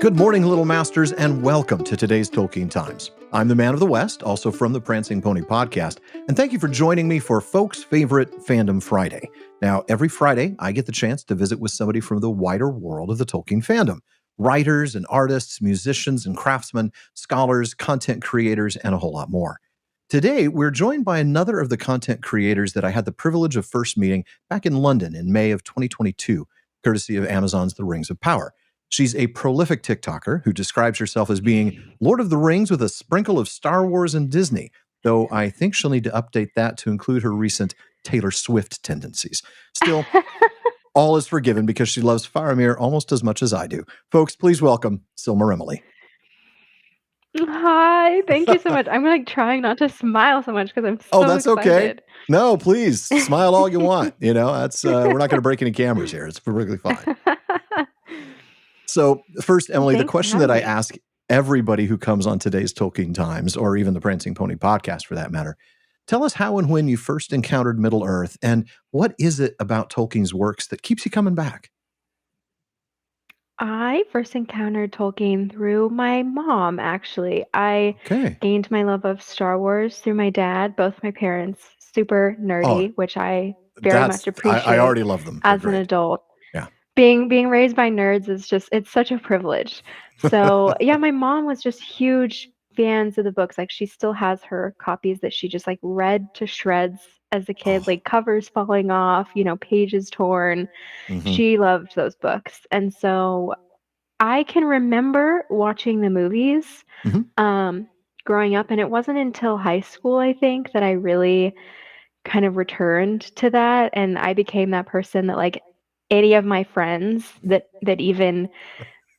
Good morning, Little Masters, and welcome to today's Tolkien Times. I'm the Man of the West, also from the Prancing Pony podcast, and thank you for joining me for folks' favorite Fandom Friday. Now, every Friday, I get the chance to visit with somebody from the wider world of the Tolkien fandom. Writers and artists, musicians and craftsmen, scholars, content creators, and a whole lot more. Today, we're joined by another of the content creators that I had the privilege of first meeting back in London in May of 2022, courtesy of Amazon's The Rings of Power. She's a prolific TikToker who describes herself as being Lord of the Rings with a sprinkle of Star Wars and Disney, though I think she'll need to update that to include her recent Taylor Swift tendencies. Still, all is forgiven because she loves Faramir almost as much as I do. Folks, please welcome Silmaremily. Hi, thank you so much. I'm like trying not to smile so much because I'm so that's excited. Okay. No, please smile all you want. You know, that's we're not going to break any cameras here. It's perfectly fine. So first, Emily, the question that I ask everybody who comes on today's Tolkien Times, or even the Prancing Pony podcast for that matter, tell us how and when you first encountered Middle-earth, and what is it about Tolkien's works that keeps you coming back? I first encountered Tolkien through my mom, actually. I gained my love of Star Wars through my dad, both my parents, super nerdy, which I very much appreciate. I already love them as an adult. Yeah. Being raised by nerds is just, it's such a privilege. So yeah, my mom was just huge fans of the books. Like she still has her copies that she just like read to shreds as a kid, like covers falling off, pages torn. She loved those books. And so I can remember watching the movies growing up, and it wasn't until high school, I think, that I really kind of returned to that, and I became that person that like any of my friends that even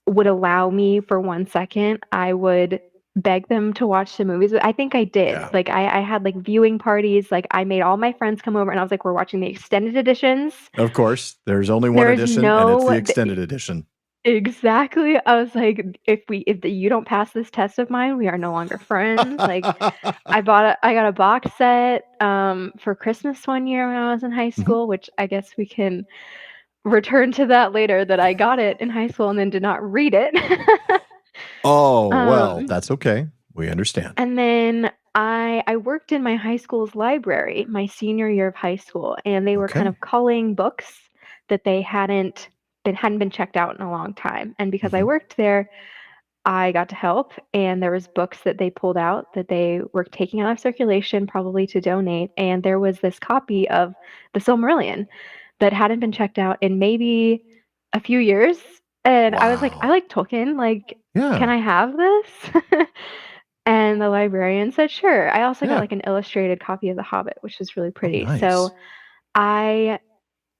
would allow me for 1 second, I would beg them to watch the movies. I think I did. Yeah. Like I had like viewing parties. Like I made all my friends come over, and I was like, we're watching the extended editions. Of course, there's only one edition, and it's the extended edition. Exactly. I was like, if you don't pass this test of mine, we are no longer friends. Like I got a box set for Christmas one year when I was in high school, which I guess we can return to that later, that I got it in high school and then did not read it. Well, that's okay. We understand. And then I worked in my high school's library my senior year of high school, and they were kind of culling books that they hadn't been checked out in a long time. And because I worked there, I got to help, and there was books that they pulled out that they were taking out of circulation, probably to donate. And there was this copy of the Silmarillion that hadn't been checked out in maybe a few years. And I was like, I like Tolkien. Like, can I have this? And the librarian said, sure. I also got like an illustrated copy of The Hobbit, which was really pretty. Nice. So I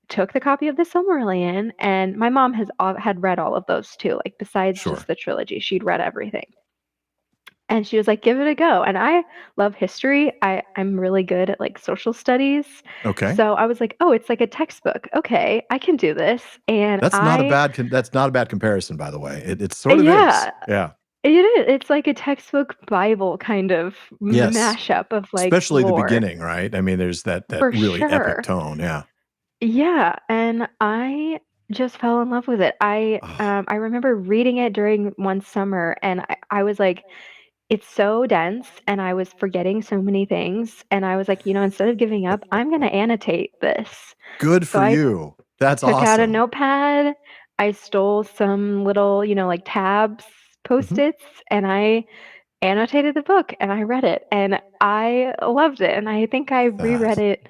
took the copy of the Silmarillion, and my mom had read all of those too. Like besides just the trilogy, she'd read everything. And she was like, give it a go. And I love history. I'm really good at like social studies. Okay. So I was like, oh, it's like a textbook. Okay, I can do this. And that's not a bad comparison, by the way. It sort of is. Yeah. It is. It's like a textbook Bible kind of mashup of like especially lore. The beginning, right? I mean, there's that really epic tone. Yeah. Yeah, and I just fell in love with it. I remember reading it during one summer, and I was like, it's so dense, and I was forgetting so many things, and I was like, instead of giving up, I'm gonna annotate this. Good for you. That's awesome. Took out a notepad. I stole some little, like tabs, Post-its, and I annotated the book, and I read it, and I loved it, and I think I reread it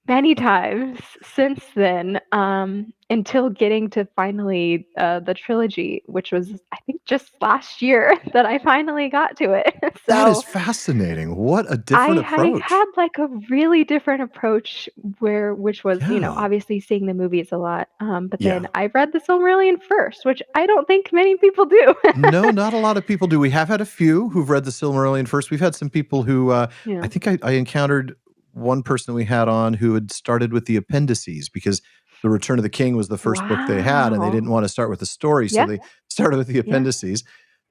many times since then, until getting to finally the trilogy, which was, I think, just last year that I finally got to it. So that is fascinating. What a different approach. I had like a really different approach which was, obviously seeing the movies a lot. But then I read the Silmarillion first, which I don't think many people do. No, not a lot of people do. We have had a few who've read the Silmarillion first. We've had some people who, I think I encountered one person we had on who had started with the appendices because The Return of the King was the first book they had, and they didn't want to start with the story, so they started with the appendices.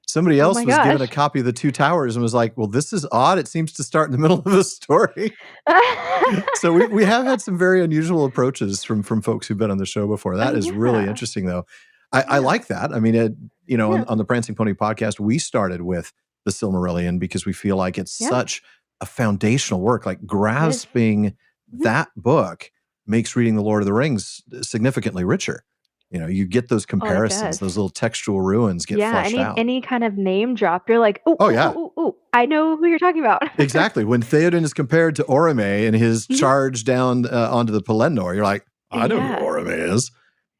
Somebody else was given a copy of The Two Towers and was like, well, this is odd. It seems to start in the middle of a story. So we have had some very unusual approaches from folks who've been on the show before. That is really interesting, though. I Yeah. like that. I mean, Yeah. on the Prancing Pony podcast, we started with the Silmarillion because we feel like it's Yeah. such a foundational work. Like It is. grasping Mhm. that book makes reading the Lord of the Rings significantly richer. You get those Oh, it comparisons, does. those little textual ruins get Yeah, flushed out. any kind of name drop, you're like, "Ooh, Oh ooh, yeah, ooh, ooh, ooh, I know who you're talking about." exactly. When Theoden is compared to Orome and his Mhm. charge down onto the Pelennor, you're like, I know who Yeah. Orome is.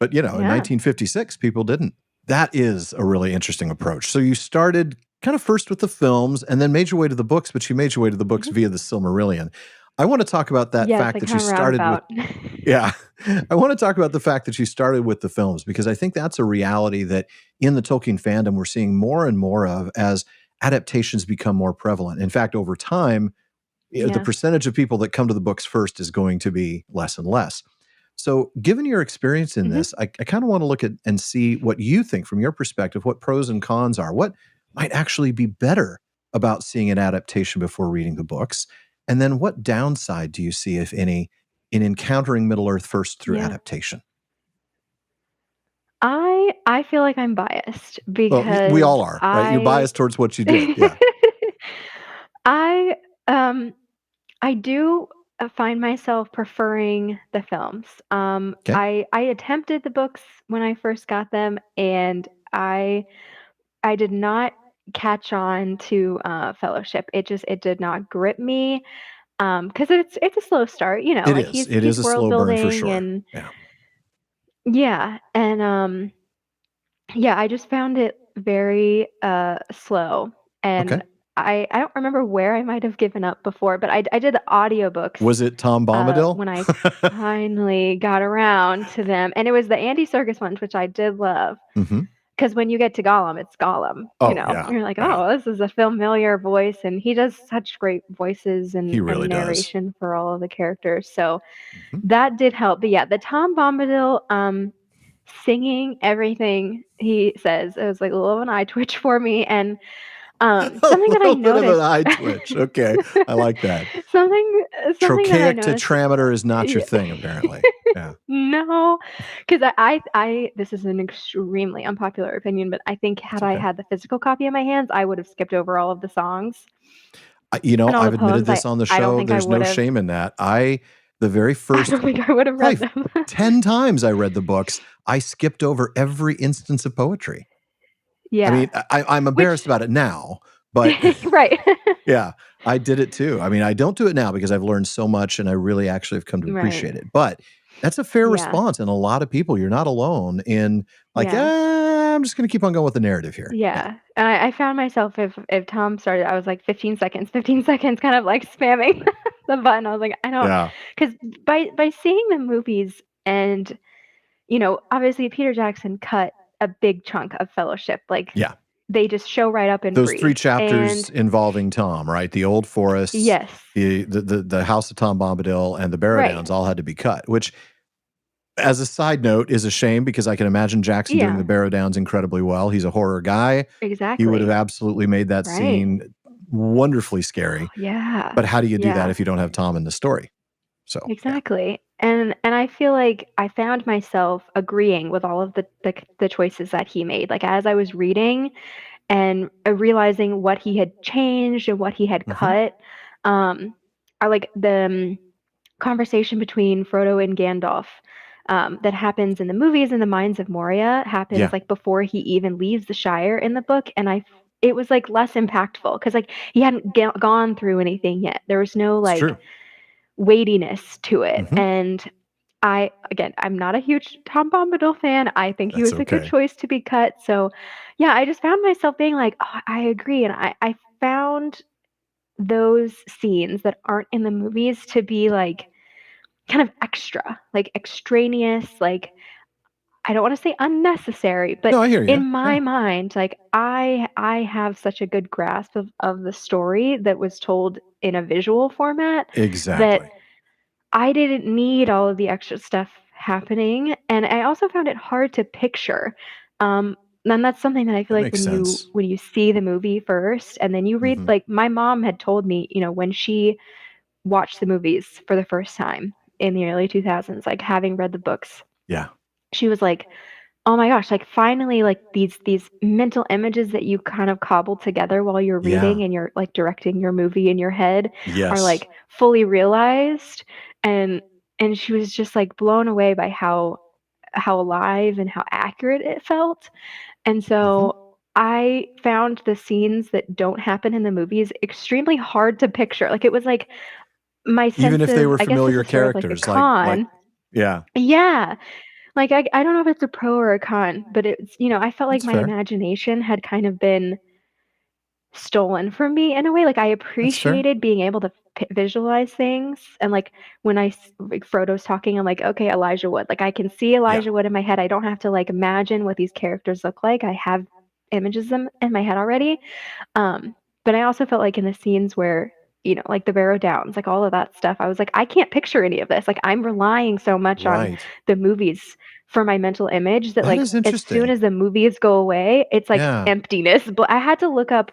But in Yeah. 1956, people didn't. That is a really interesting approach. So you started kind of first with the films and then made your way to the books, but you made your way to the books Mhm. via the Silmarillion. I want to talk about that Yes, fact like that you kind of started with. roundabout. Yeah. I want to talk about the fact that you started with the films because I think that's a reality that in the Tolkien fandom we're seeing more and more of as adaptations become more prevalent. In fact, over time, the Yeah. percentage of people that come to the books first is going to be less and less. So, given your experience in Mhm. this, I kind of want to look at and see what you think from your perspective, what pros and cons are. What might actually be better about seeing an adaptation before reading the books? And then what downside do you see, if any, in encountering Middle Earth first through Yeah. adaptation? I feel like I'm biased Well, we because all are, right? You're biased towards what you did. Yeah. I, um I do, find myself preferring the films. Okay. I attempted the books when I first got them, and I did not catch on to, Fellowship. It did not grip me, because it's a slow start, It like, is. It is he's a world slow burn for building sure. and Yeah. yeah, and, yeah, I just found it very, slow, Okay. and I don't remember where I might have given up before, but I did the audiobooks, Was it Tom Bombadil? when I finally got around to them, and it was the Andy Serkis ones, which I did love. Hmm. Because when you get to Gollum, it's Gollum, Oh, yeah. You're like, Yeah. "Oh, this is a familiar voice," and he does such great voices He and really does. narration for all of the characters, so Mhm. that did help, but yeah, the Tom Bombadil, singing everything he says, it was like a little of an eye twitch for me, and, A something that I little bit of an noticed eye twitch. Okay. I like that. something that I Trochaic noticed tetrameter is not your yeah. thing, apparently. Yeah. No, 'cause I this is an extremely unpopular opinion, but I think That's had I okay. had the physical copy in my hands, I would have skipped over all of the songs and all the I've admitted poems. this on the I don't show. think I There's no would have shame in that. The very I first, don't think I would have read probably them. 10 times I read the books, I skipped over every instance of poetry. I Yeah. mean, I'm embarrassed Which about it now, but right. yeah, I did it too. I mean, I don't do it now because I've learned so much and I really actually have come to Right. appreciate it. But that's a fair Yeah. response. And a lot of people, you're not alone in like, Yeah. I'm just going to keep on going with the narrative here. Yeah. Yeah. And I found myself if Tom started, I was like 15 seconds, kind of like spamming the button. I was like, I don't, Yeah. because by seeing the movies and obviously Peter Jackson cut a big chunk of Fellowship. Like Yeah. they just show right up and Those breathe. 3 chapters And involving Tom, right? The old forests, yes, the house of Tom Bombadil and the Barrow right. Downs all had to be cut, which as a side note is a shame because I can imagine Jackson doing the Yeah, Barrow Downs incredibly well. He's a horror guy. He would have exactly. absolutely made that Right. scene wonderfully scary. Yeah. But how do you do that Yeah. if you don't have Tom in the story? So, yeah. Exactly. And I feel like I found myself agreeing with all of the choices that he made. Like as I was reading and realizing what he had changed and what he had Mhm. cut, I like the conversation between Frodo and Gandalf that happens in the movies in the Mines of Moria happens Yeah, like before he even leaves the Shire in the book, and it was like less impactful because like he hadn't gone through anything yet. There was no it's like true. weightiness to it, Mhm. and I'm not a huge Tom Bombadil fan. I think he That's was a good okay. choice to be cut. So, yeah, I just found myself being like, oh, I agree, and I found those scenes that aren't in the movies to be like kind of extra, like extraneous, like I don't want to say unnecessary, but No, I hear you. in Yeah, my mind, like I have such a good grasp of the story that was told in a visual format that exactly. I didn't need all of the extra stuff happening, and I also found it hard to picture. And that's something that I feel That like makes sense. when you see the movie first and then you read Mhm. like my mom had told me, when she watched the movies for the first time in the early 2000s, like having read the books, Yeah. she was like, oh my gosh, like finally like these mental images that you kind of cobbled together while you're Yeah. reading and you're like directing your movie in your head are Yes. like fully realized. and and she was just like blown away by how alive and how accurate it felt. And Hmm. so I found the scenes that don't happen in the movies extremely hard to picture. Like it was like my Even sense if they of, were I guess this familiar is sort of like a characters, like, con. yeah, Yeah. Like I don't know if it's a pro or a con, but it's, I felt like that's my fair. imagination had kind of been stolen from me in a way. Like I That's fair. appreciated being able to visualize things. And like when like Frodo's talking, I'm like, okay, Elijah Wood. Like I can see Yeah. Elijah Wood in my head. I don't have to like imagine what these characters look like. I have images them in my head already. Um, but I also felt like in the scenes where, like the Barrow Downs, like all of that stuff, I was like, I can't picture any of this. Like I'm relying so much on Right. the movies for my mental image that That like is as soon interesting. as the movies go away, it's like Yeah. emptiness. But I had to look up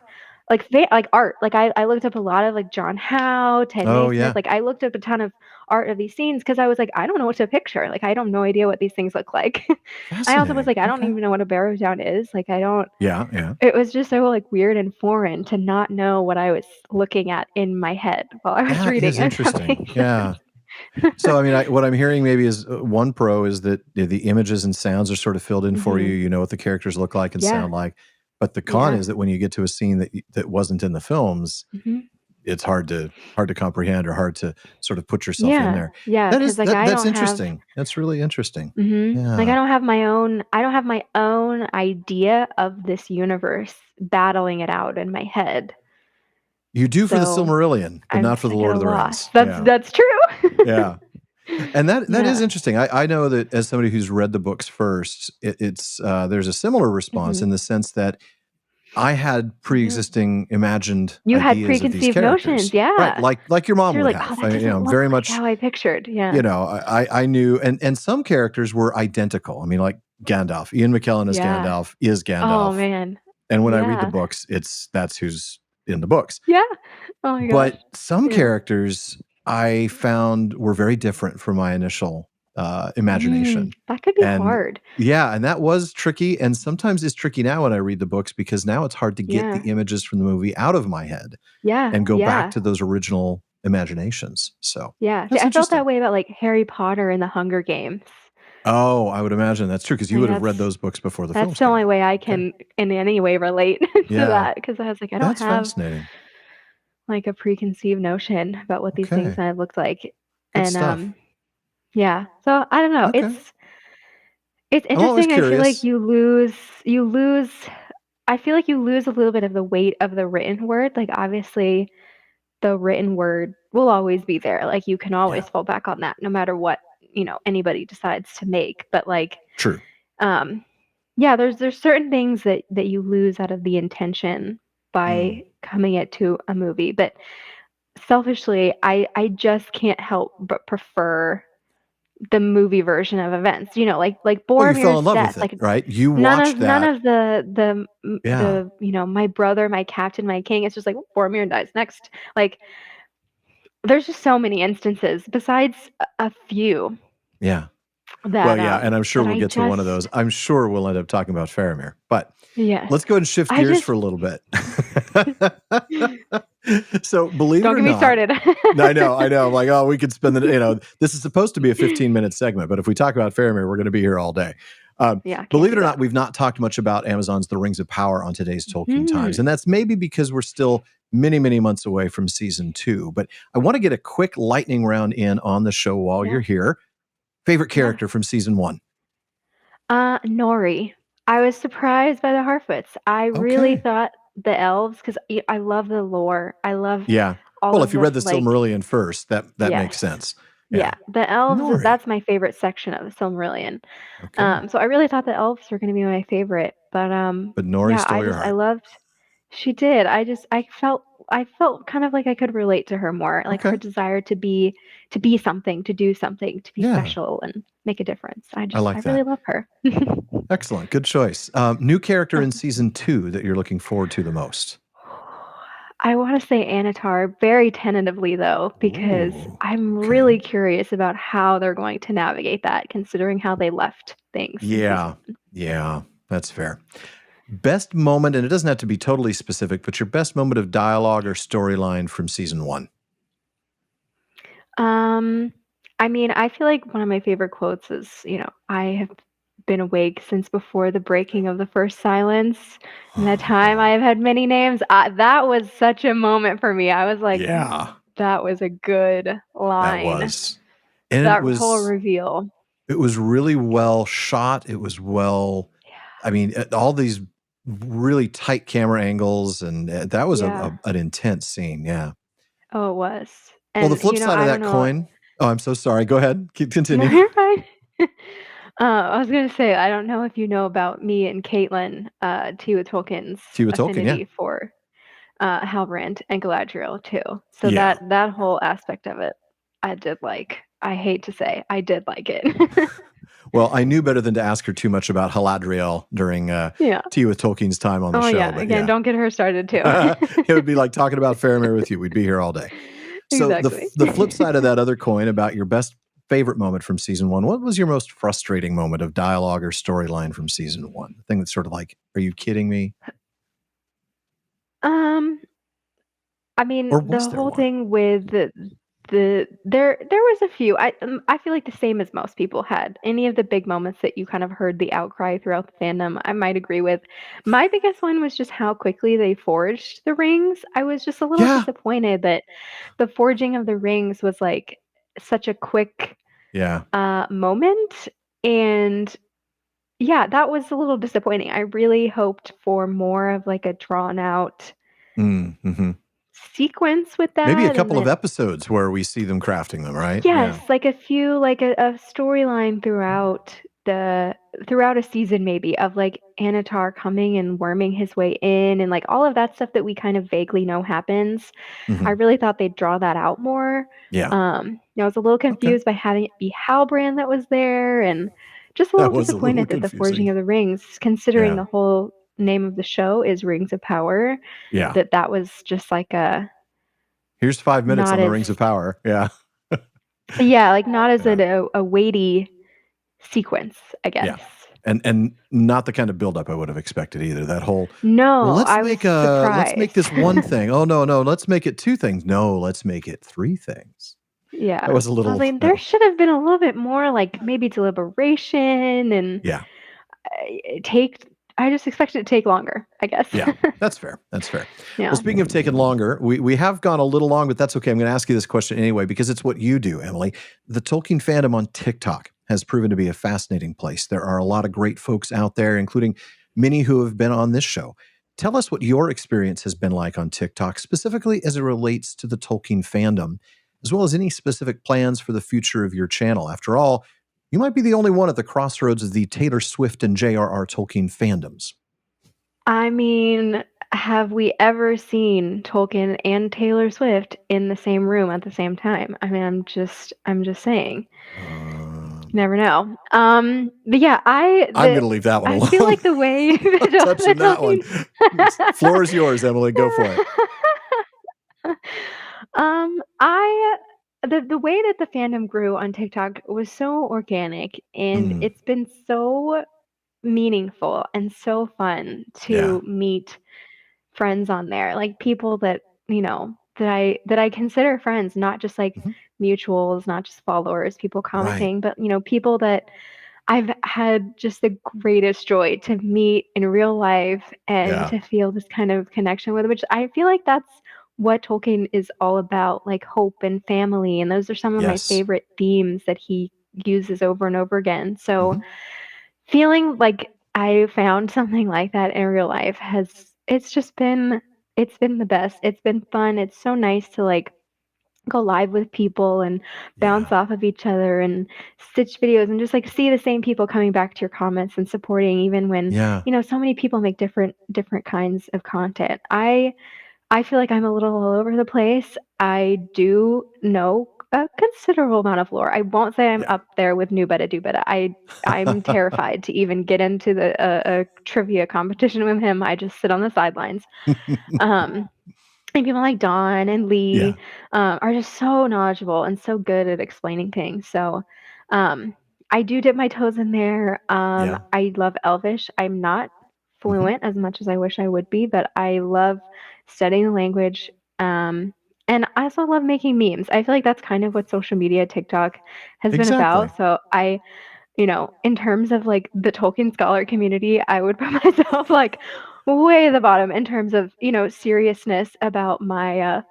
like like art. Like I looked up a lot of like John Howe, Ted Oh, Naismith. yeah. Like I looked up a ton of art of these scenes because I was like, I don't know what to picture. Like I don't no idea what these things look like. I also was Fascinating. like, I don't Okay. even know what a Barrow Down is. Like I don't. Yeah. Yeah. It was just so, like, weird and foreign to not know what I was looking at in my head while I was That reading is interesting. Yeah. So, I mean, what I'm hearing maybe is one pro is that the images and sounds are sort of filled in for you. Mhm. You know what the characters look like and Yeah, sound like. But the con yeah. is that when you get to a scene that wasn't in the films, Mhm. it's hard to comprehend or hard to sort of put yourself in Yeah, there. yeah. Because like, I That's don't have interesting. That's really interesting. like, Yeah. I don't have my own idea of this universe battling it out in my head, You do for the so Silmarillion, but I'm not for just, the like, at Lord a of the loss. Rings. That's Yeah. that's true. Yeah. And that is Yeah. interesting. I know that as somebody who's read the books first, it's there's a similar response Mhm. in the sense that I had Mhm. pre-existing imagined You had ideas of these preconceived notions, characters, right? yeah. Like your So mom you're would like, "Oh, have. that doesn't look Very like much. how I pictured." You Yeah. know, I knew, and some characters were identical. I mean, like Gandalf, Ian McKellen as Yeah. Gandalf is Oh, Gandalf, man. and when I read the Yeah. books, that's who's in the books. Yeah. Oh my gosh. But some Yeah. characters I found were very different from my initial imagination. That could be And hard. yeah, and that was tricky. And sometimes it's tricky now when I read the books because now it's hard to get the Yeah. images from the movie out of my head Yeah. and go back Yeah. to those original imaginations. So Yeah. See, that's I felt interesting. that way about like Harry Potter and the Hunger Games. Oh, I would imagine that's true because you Like would have read those books before the that's films the came only out. way I Okay. can in any way relate to Yeah, that because I was like, I don't that's have fascinating. like a preconceived notion about what these things Okay. might have looked like. Good And stuff. yeah. So I don't know. Okay. It's I'm always interesting. I feel like curious. you lose I feel like you lose a little bit of the weight of the written word. Like obviously the written word will always be there. Like you can Yeah, always fall back on that no matter what, anybody decides to make. But like true. um yeah, there's certain things that you lose out of the intention Mm. by coming it to a movie. But selfishly, I just can't help but prefer the movie version of events. Like Well, you fell in Boromir's love death. with it, Like right? You watched none that. of Yeah, my brother, my captain, my king. It's just like Boromir dies next. Like there's just so many instances besides a few yeah. Well, that yeah, and I'm sure that we'll I get to one of those. just I'm sure we'll end up talking about Faramir, but yes. let's go ahead and shift I gears just for a little bit. So, believe it don't or get me not, started. I know. I'm like, oh, we could spend this is supposed to be a 15-minute segment, but if we talk about Faramir, we're going to be here all day. Yeah, can't Believe do it or that. not, we've not talked much about Amazon's The Rings of Power on today's Tolkien Times. Hmm. And that's maybe because we're still many, many months away from season 2. But I want to get a quick lightning round in on the show while Yeah, you're here. Favorite yeah. character from season 1? Nori. I was surprised by the Harfoots. I really Okay. thought the elves, because I love the lore. I love Yeah. all Well, of if you read this, the like, Silmarillion first, that yes. makes sense. Yeah, Yeah. the elves, Nori. that's my favorite section of the Silmarillion. Okay. So I really thought the elves were gonna be my favorite, but, But Nori yeah, stole your I heart. loved she did. I felt kind of like I could relate to her more, like her Okay. desire to be something, to do something, to be Yeah. special and make a difference. I I like really that. love her. Excellent. Good choice. New character in season 2 that you're looking forward to the most. I want to say Anatar very tentatively though, because Ooh, I'm okay. really curious about how they're going to navigate that, considering how they left things in Yeah. season. Yeah. That's fair. Best moment, and it doesn't have to be totally specific, but your best moment of dialogue or storyline from season one. Um, I mean, I feel like one of my favorite quotes is, I have been awake since before the breaking of the first silence. In that time, I have had many names. That was such a moment for me. I was like, Yeah, that was a good that line. was. And That whole reveal. it was really well shot. It was well, I mean, all these really tight camera angles, and that was Yeah. an intense scene. Yeah. Oh, it was. Well, the And, flip side of I don't that know. coin. Oh, I'm so sorry. Go ahead. No, Continue. you're fine. I was gonna say, I don't know if you know about me and Caitlin, Tia Tolkien's To you with Tolkien. Yeah. affinity for Halbrand and Galadriel too. So Yeah. that whole aspect of it, I did like. I hate to say, I did like it. Well, I knew better than to ask her too much about Haladriel during Yeah. Tea with Tolkien's time on the Oh show, yeah. but Again, yeah. don't get her started too. It would be like talking about Faramir with you. We'd be here all day. So Exactly. the flip side of that other coin about your best favorite moment from season one, what was your most frustrating moment of dialogue or storyline from season one? The thing that's sort of like, are you kidding me? Um, I mean, Or the was there whole one? thing with there was a few. I feel like the same as most people had. Any of the big moments that you kind of heard the outcry throughout the fandom, I might agree with. My biggest one was just how quickly they forged the rings. I was just a little Yeah. disappointed that the forging of the rings was like such a quick Yeah. moment, and yeah, that was a little disappointing. I really hoped for more of like a drawn out Mm-hmm. sequence with Maybe a that, and couple of then episodes where we see them crafting them, right? yes, Yeah. like a few, like a storyline throughout a season maybe of like Anatar coming and worming his way in and like all of that stuff that we kind of vaguely know happens. I Hmm. really thought they'd draw that out more. Yeah. I was a little Okay. confused by having it be Halbrand that was there, and just a That little was a little disappointed that the confusing. Forging of the Rings, considering Yeah. the whole name of the show is Rings of Power, Yeah. that was just like a Here's 5 minutes not on the as Rings of Power. Yeah. yeah, like not as Yeah. a weighty sequence, I Yeah. guess. And not the kind of buildup I would have expected either. That whole, well, No, I was let's make surprised. this one thing. Oh no, let's make it two things. No, let's make it three things. That Yeah. was a I was little like, there should have been a little bit more, like maybe deliberation and yeah. take. I just expected it to take longer, I guess. Yeah, that's fair. That's fair. Well, Yeah. speaking of taking longer, we have gone a little long, but that's okay. I'm going to ask you this question anyway because it's what you do, Emily. The Tolkien fandom on TikTok has proven to be a fascinating place. There are a lot of great folks out there, including many who have been on this show. Tell us what your experience has been like on TikTok, specifically as it relates to the Tolkien fandom, as well as any specific plans for the future of your channel. After all, you might be the only one at the crossroads of the Taylor Swift and J.R.R. Tolkien fandoms. I mean, have we ever seen Tolkien and Taylor Swift in the same room at the same time? I mean, I'm just saying. Um, You never know. But yeah, I'm going to leave that one I feel alone. like the way Not the touching that one. Floor is yours, Emily. Go for it. I the way that the fandom grew on TikTok was so organic, and Mm, it's been so meaningful and so fun yeah. to meet friends on there, like people that, that I consider friends, not just like Mhm. mutuals, not just followers, people Right. commenting, but people that I've had just the greatest joy to meet in real life and Yeah. to feel this kind of connection with, which I feel like that's what Tolkien is all about, like hope and family. And those are some of my Yes. favorite themes that he uses over and over again. So Hmm. feeling like I found something like that in real life it's just been the best. It's been fun. It's so nice to like go live with people and bounce Yeah. off of each other and stitch videos and just like see the same people coming back to your comments and supporting even when Yeah. so many people make different kinds of content. I feel like I'm a little all over the place. I do know a considerable amount of lore. I won't say I'm Yeah. up there with New Beta Do Beta. I'm terrified to even get into a trivia competition with him. I just sit on the sidelines. Um, And people like Don and Lee are just so knowledgeable and so good at explaining things. So I do dip my toes in there. I love Elvish. I'm not fluent as much as I wish I would be, but I love studying the language. And I also love making memes. I feel like that's kind of what social media, TikTok, has been about. So in terms of like the Tolkien scholar community, I would put myself like way at the bottom in terms of, seriousness about my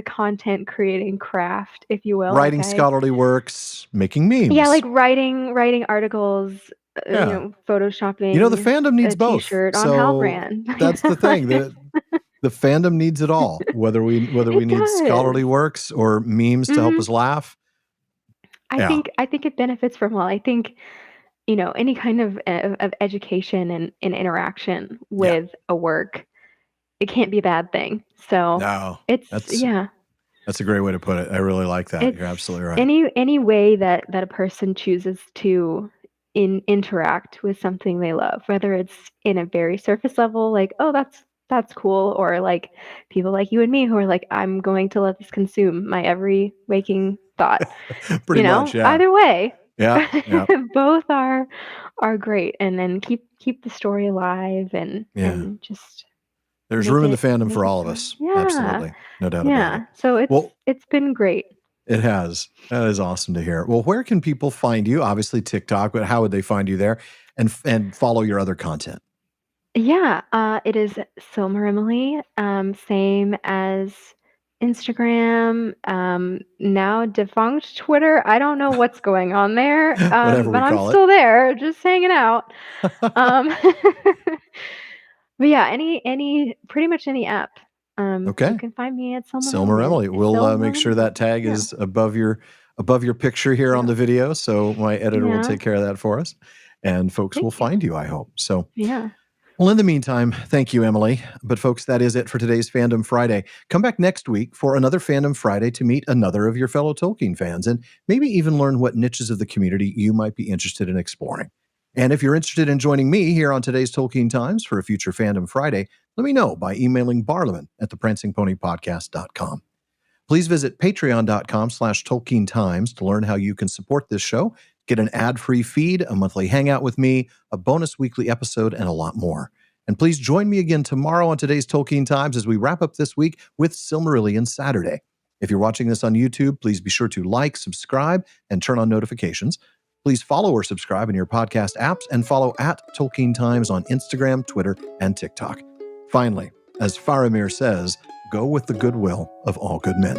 content creating craft, if you will. Writing scholarly works, making memes. Yeah, like writing articles, photoshopping the fandom needs a both. T-shirt on So Halbrand. that's the thing. The fandom needs it all, whether we need scholarly works or memes to help us laugh. I think it benefits from all. I think any kind of education and interaction with a work, it can't be a bad thing. So that's a great way to put it. I really like that. You're absolutely right. Any way that a person chooses to interact with something they love, whether it's in a very surface level, like, oh, that's cool, or like people like you and me who are like, I'm going to let this consume my every waking thought. Pretty much, yeah. Either way, yeah. both are great, and then keep the story alive and just. There's room in the fandom for all of us. Yeah. Absolutely. No doubt about it. So it's been great. It has. That is awesome to hear. Well, where can people find you? Obviously TikTok, but how would they find you there and follow your other content? Yeah, it is Silmaremily, same as Instagram, now defunct Twitter. I don't know what's going on there, Whatever but we I'm call still there, just hanging out. But yeah, pretty much any app. You can find me at Silmaremily. We'll make sure that tag is above your picture here on the video, so my editor will take care of that for us, and folks will find you, I hope. So well, in the meantime, thank you, Emily. But folks, that is it for today's Fandom Friday. Come back next week for another Fandom Friday to meet another of your fellow Tolkien fans and maybe even learn what niches of the community you might be interested in exploring. And if you're interested in joining me here on today's Tolkien Times for a future Fandom Friday, let me know by emailing barliman@theprancingponypodcast.com. Please visit patreon.com/Tolkien Times to learn how you can support this show, get an ad-free feed, a monthly hangout with me, a bonus weekly episode, and a lot more. And please join me again tomorrow on today's Tolkien Times as we wrap up this week with Silmarillion Saturday. If you're watching this on YouTube, please be sure to like, subscribe, and turn on notifications. Please follow or subscribe in your podcast apps and follow @Tolkien Times on Instagram, Twitter, and TikTok. Finally, as Faramir says, go with the goodwill of all good men.